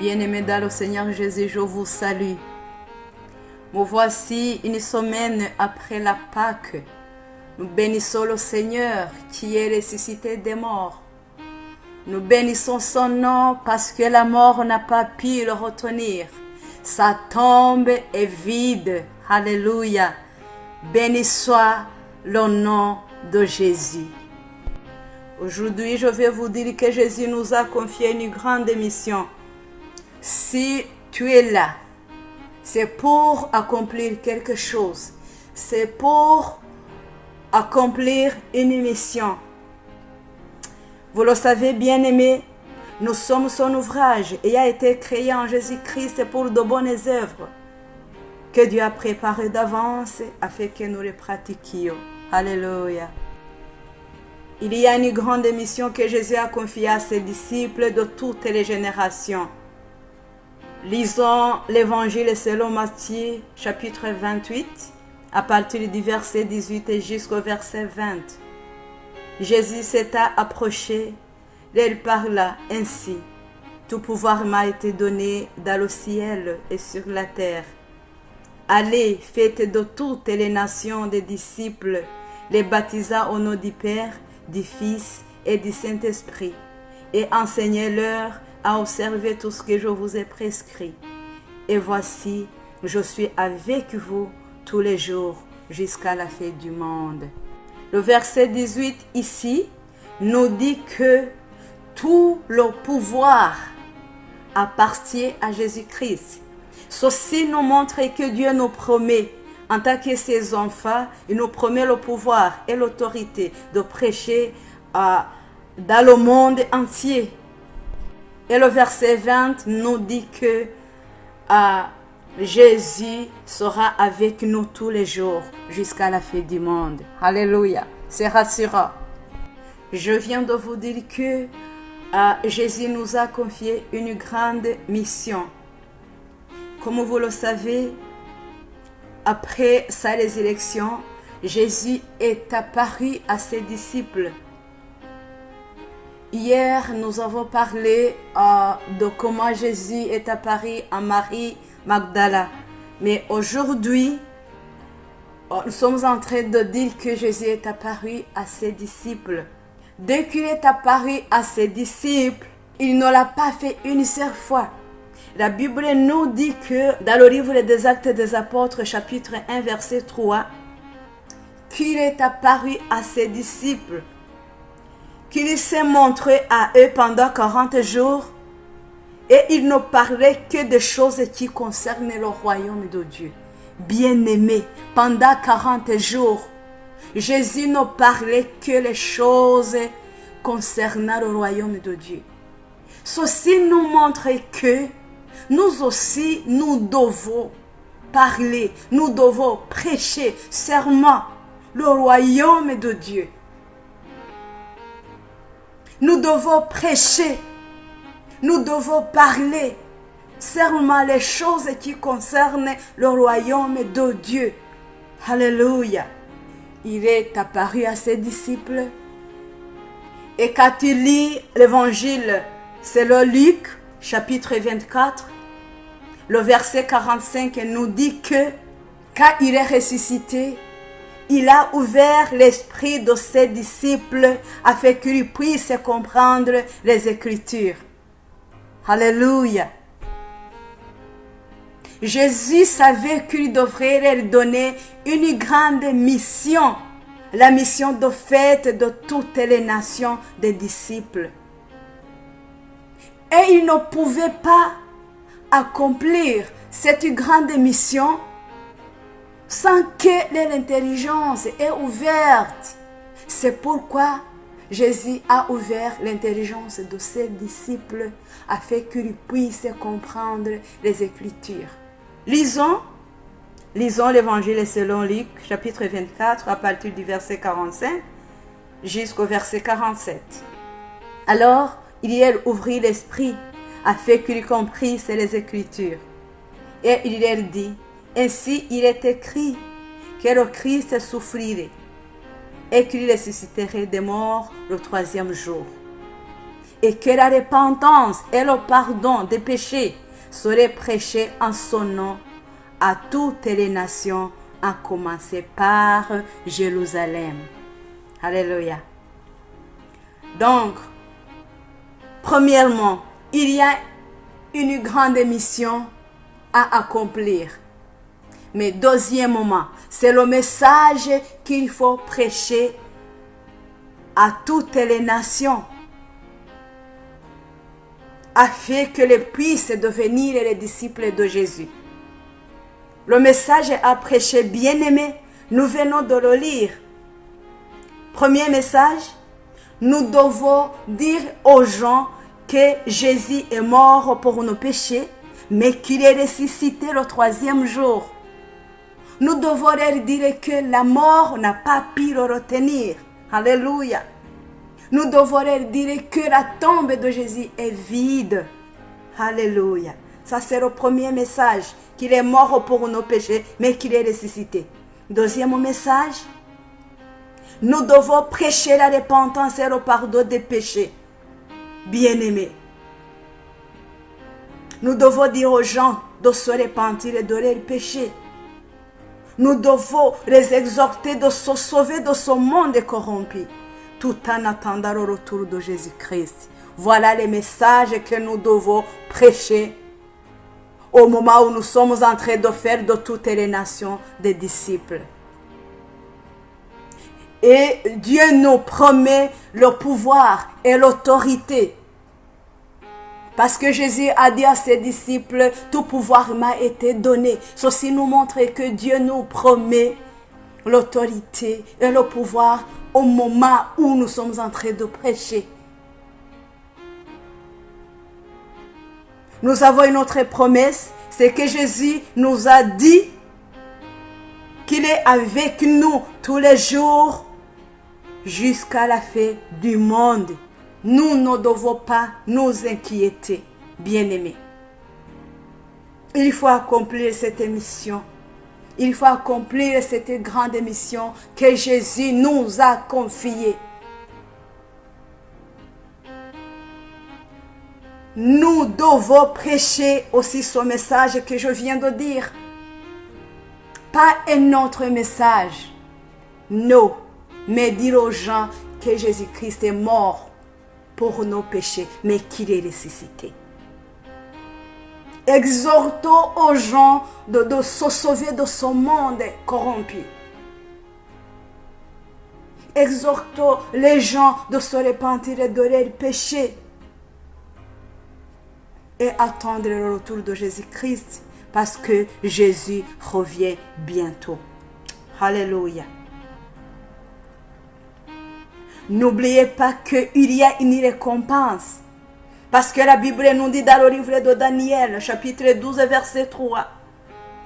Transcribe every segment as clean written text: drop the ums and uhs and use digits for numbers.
Bien-aimés dans le Seigneur Jésus, je vous salue. Me voici une semaine après la Pâque. Nous bénissons le Seigneur qui est ressuscité des morts. Nous bénissons son nom parce que la mort n'a pas pu le retenir. Sa tombe est vide. Alléluia. Béni soit le nom de Jésus. Aujourd'hui, je vais vous dire que Jésus nous a confié une grande mission. Si tu es là, c'est pour accomplir quelque chose. C'est pour accomplir une mission. Vous le savez, bien-aimés, nous sommes son ouvrage et a été créé en Jésus-Christ pour de bonnes œuvres que Dieu a préparées d'avance afin que nous les pratiquions. Alléluia. Il y a une grande mission que Jésus a confiée à ses disciples de toutes les générations. Lisons l'évangile selon Matthieu, chapitre 28, à partir du verset 18 jusqu'au verset 20. Jésus s'est approché, il parla ainsi. Tout pouvoir m'a été donné dans le ciel et sur la terre. Allez, faites de toutes les nations des disciples, les baptisant au nom du Père, du Fils et du Saint-Esprit, et enseignez-leur à observer tout ce que je vous ai prescrit. Et voici, je suis avec vous tous les jours jusqu'à la fin du monde. Le verset 18 ici nous dit que tout le pouvoir appartient à Jésus-Christ. Ceci nous montre que Dieu nous promet, en tant que ses enfants, il nous promet le pouvoir et l'autorité de prêcher dans le monde entier. Et le verset 20 nous dit que Jésus sera avec nous tous les jours jusqu'à la fin du monde. Alléluia. C'est rassurant. Je viens de vous dire que Jésus nous a confié une grande mission. Comme vous le savez, après sa résurrection, Jésus est apparu à ses disciples. Hier, nous avons parlé de comment Jésus est apparu à Marie Magdala. Mais aujourd'hui, nous sommes en train de dire que Jésus est apparu à ses disciples. Dès qu'il est apparu à ses disciples, il ne l'a pas fait une seule fois. La Bible nous dit que dans le livre des Actes des Apôtres, chapitre 1, verset 3, qu'il est apparu à ses disciples, qu'il s'est montré à eux pendant 40 jours et il ne parlait que des choses qui concernent le royaume de Dieu. Bien-aimés, pendant 40 jours, Jésus ne parlait que les choses concernant le royaume de Dieu. Ceci nous montre que nous aussi, nous devons parler, nous devons prêcher serment le royaume de Dieu. Nous devons prêcher, nous devons parler seulement les choses qui concernent le royaume de Dieu. Alléluia. Il est apparu à ses disciples. Et quand tu lis l'évangile selon Luc, chapitre 24, le verset 45 nous dit que quand il est ressuscité, il a ouvert l'esprit de ses disciples afin qu'ils puissent comprendre les Écritures. Alléluia. Jésus savait qu'il devrait leur donner une grande mission, la mission de fête de toutes les nations des disciples. Et il ne pouvait pas accomplir cette grande mission sans que l'intelligence est ouverte. C'est pourquoi Jésus a ouvert l'intelligence de ses disciples afin qu'ils puissent comprendre les Écritures. Lisons l'évangile selon Luc, chapitre 24, à partir du verset 45 jusqu'au verset 47. Alors, il ouvrit l'esprit afin qu'ils comprissent les Écritures. Et il leur dit, ainsi il est écrit que le Christ souffrirait et qu'il ressusciterait des morts le 3e jour. et que la repentance et le pardon des péchés seraient prêchés en son nom à toutes les nations, à commencer par Jérusalem. Alléluia. Donc, premièrement, il y a une grande mission à accomplir. Mais deuxièmement, c'est le message qu'il faut prêcher à toutes les nations, afin que les puissent devenir les disciples de Jésus. Le message à prêcher, bien-aimé, nous venons de le lire. Premier message, nous devons dire aux gens que Jésus est mort pour nos péchés, mais qu'il est ressuscité le troisième jour. Nous devons leur dire que la mort n'a pas pu le retenir. Alléluia. Nous devons leur dire que la tombe de Jésus est vide. Alléluia. Ça, c'est le premier message, qu'il est mort pour nos péchés, mais qu'il est ressuscité. Deuxième message, nous devons prêcher la repentance et le pardon des péchés. Bien-aimés, nous devons dire aux gens de se repentir de leurs péchés. Nous devons les exhorter de se sauver de ce monde corrompu, tout en attendant le retour de Jésus-Christ. Voilà les messages que nous devons prêcher au moment où nous sommes en train de faire de toutes les nations des disciples. Et Dieu nous promet le pouvoir et l'autorité. Parce que Jésus a dit à ses disciples, tout pouvoir m'a été donné. Ceci nous montre que Dieu nous promet l'autorité et le pouvoir au moment où nous sommes en train de prêcher. Nous avons une autre promesse, c'est que Jésus nous a dit qu'il est avec nous tous les jours jusqu'à la fin du monde. Nous ne devons pas nous inquiéter, bien-aimés. Il faut accomplir cette mission. Il faut accomplir cette grande mission que Jésus nous a confiée. Nous devons prêcher aussi ce message que je viens de dire. Pas un autre message. Non, mais dire aux gens que Jésus-Christ est mort pour nos péchés, mais qu'il est ressuscité. Exhortons aux gens de se sauver de ce monde corrompu. Exhortons les gens de se repentir de leurs péchés et attendre le retour de Jésus-Christ, parce que Jésus revient bientôt. Alléluia. N'oubliez pas qu'il y a une récompense. Parce que la Bible nous dit dans le livre de Daniel, chapitre 12, verset 3,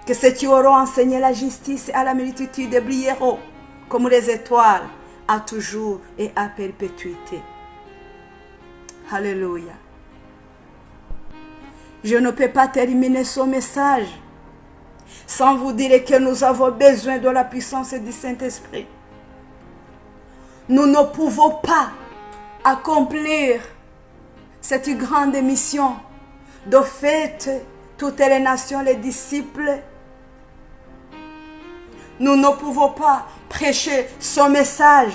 que ceux qui auront enseigné la justice à la multitude brilleront comme les étoiles, à toujours et à perpétuité. Alléluia. Je ne peux pas terminer ce message sans vous dire que nous avons besoin de la puissance du Saint-Esprit. Nous ne pouvons pas accomplir cette grande mission de faire toutes les nations les disciples. Nous ne pouvons pas prêcher ce message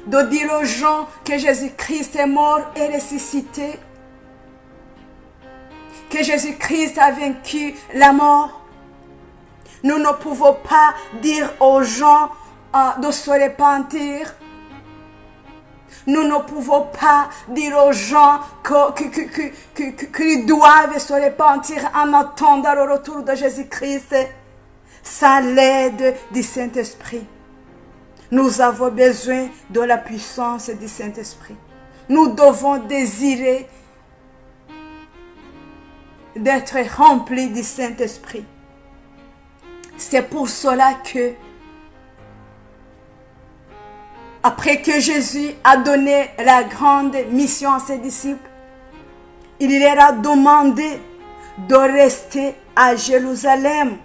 de dire aux gens que Jésus-Christ est mort et ressuscité, que Jésus-Christ a vaincu la mort. Nous ne pouvons pas dire aux gens de se repentir. Nous ne pouvons pas dire aux gens qu'ils doivent se repentir en attendant le retour de Jésus-Christ. Sans l'aide du Saint-Esprit. Nous avons besoin de la puissance du Saint-Esprit. Nous devons désirer d'être remplis du Saint-Esprit. C'est pour cela que après que Jésus a donné la grande mission à ses disciples, il leur a demandé de rester à Jérusalem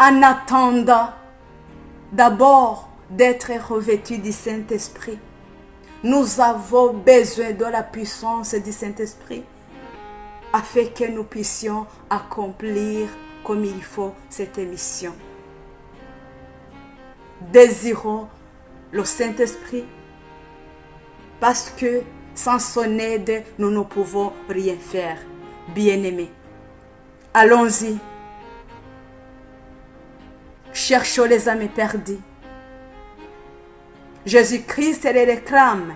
en attendant d'abord d'être revêtus du Saint-Esprit. Nous avons besoin de la puissance du Saint-Esprit afin que nous puissions accomplir comme il faut cette mission. Désirons le Saint-Esprit parce que sans son aide, nous ne pouvons rien faire. Bien-aimés, allons-y. Cherchons les âmes perdues. Jésus-Christ les réclame.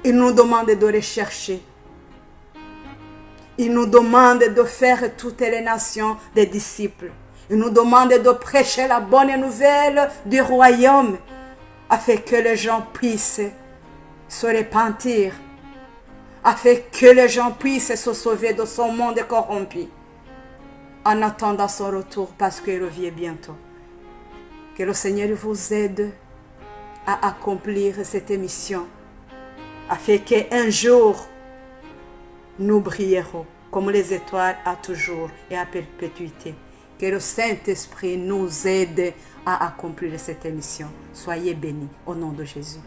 Il nous demande de rechercher. Il nous demande de faire toutes les nations des disciples. Il nous demande de prêcher la bonne nouvelle du royaume afin que les gens puissent se repentir, afin que les gens puissent se sauver de son monde corrompu en attendant son retour parce qu'il revient bientôt. Que le Seigneur vous aide à accomplir cette mission afin qu'un jour nous brillerons comme les étoiles à toujours et à perpétuité. Que le Saint-Esprit nous aide à accomplir cette mission. Soyez bénis au nom de Jésus.